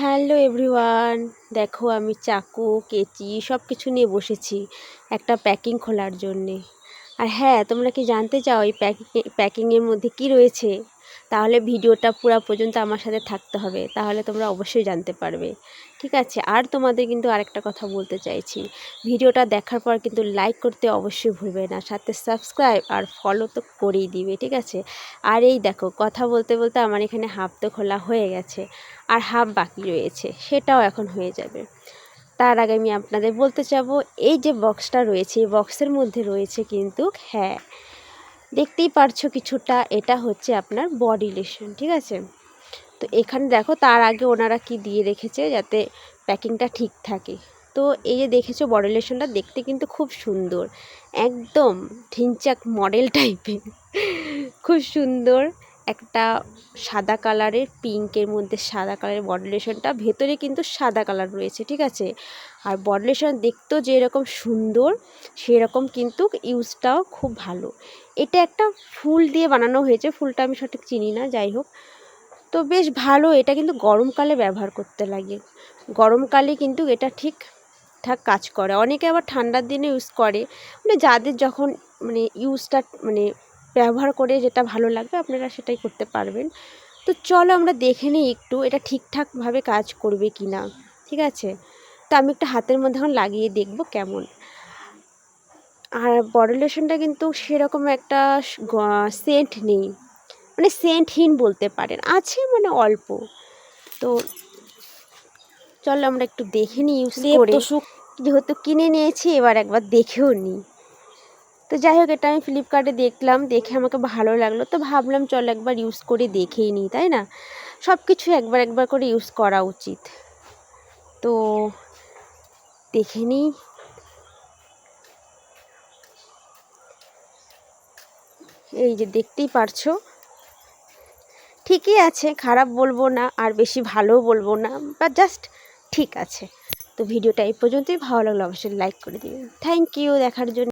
Hello everyone, দেখো আমি চাকু কেচি সব কিছু নিয়ে বসেছি একটা প্যাকিং খোলার জন্যে। আর হ্যাঁ, তোমরা কি জানতে চাও এই প্যাকিংয়ের মধ্যে কি রয়েছে? তাহলে ভিডিওটা পুরো পর্যন্ত আমার সাথে থাকতে হবে, তাহলে তোমরা অবশ্যই জানতে পারবে। ঠিক আছে, আর তোমাদের কিন্তু আরেকটা কথা বলতে চাইছি, ভিডিওটা দেখার পর কিন্তু লাইক করতে অবশ্যই ভুলবে না, সাথে সাবস্ক্রাইব আর ফলো তো করেই দিবে। ঠিক আছে, আর এই দেখো কথা বলতে বলতে আমার এখানে হাফ তো খোলা হয়ে গেছে, আর হাফ বাকি রয়েছে, সেটাও এখন হয়ে যাবে। তার আগে আমি আপনাদের বলতে চাবো, এই যে বক্সটা রয়েছে, এই বক্সের মধ্যে রয়েছে কিন্তু, হ্যাঁ দেখতেই পারছো কিছুটা, এটা হচ্ছে আপনার বডি লোশন। ঠিক আছে, তো এখানে দেখো তার আগে ওনারা কি দিয়ে রেখেছে যাতে প্যাকিংটা ঠিক থাকে। তো এই যে দেখেছো বডি লোশনটা দেখতে কিন্তু খুব সুন্দর, একদম ঢিনচাক মডেল টাইপের, খুব সুন্দর। একটা সাদা কালারের, পিঙ্কের মধ্যে সাদা কালারের বডি লোশনটা, ভেতরে কিন্তু সাদা কালার রয়েছে। ঠিক আছে, আর বডি লোশন দেখতেও যেরকম সুন্দর সেরকম কিন্তু ইউজটাও খুব ভালো। এটা একটা ফুল দিয়ে বানানো হয়েছে, ফুলটা আমি সঠিক চিনি না, যাই হোক। তো বেশ ভালো, এটা কিন্তু গরমকালে ব্যবহার করতে লাগে, গরমকালে কিন্তু এটা ঠিকঠাক কাজ করে। অনেকে আবার ঠান্ডার দিনে ইউজ করে, মানে যাদের যখন মানে ইউজটা মানে ব্যবহার করে যেটা ভালো লাগবে আপনারা সেটাই করতে পারবেন। তো চলো আমরা দেখে নিই একটু এটা ঠিকঠাকভাবে কাজ করবে কি না। ঠিক আছে, তো আমি একটা হাতের মধ্যে এখন লাগিয়ে দেখব কেমন। আর বডি লোশনটা কিন্তু সেরকম একটা সেন্ট নেই, মানে সেন্টহীন বলতে পারেন, আছে মানে অল্প। তো চলো আমরা একটু দেখে নিই ইউজ করে, যেহেতু কিনে নিয়েছি এবার একবার দেখেও নিই। তো যাই হোক, এটা আমি ফ্লিপকার্টে দেখলাম, দেখে আমাকে ভালো লাগলো, তো ভাবলাম চলো একবার ইউজ করে দেখেই নিই, তাই না? সব কিছু একবার একবার করে ইউজ করা উচিত। তো দেখে নিই। এই যে দেখতেই পারছো, ঠিকই আছে, খারাপ বলবো না আর বেশি ভালোও বলবো না, বা জাস্ট ঠিক আছে। তো ভিডিওটা এই পর্যন্তই, ভালো লাগলো অবশ্যই লাইক করে দিবেন। থ্যাংক ইউ দেখার জন্য।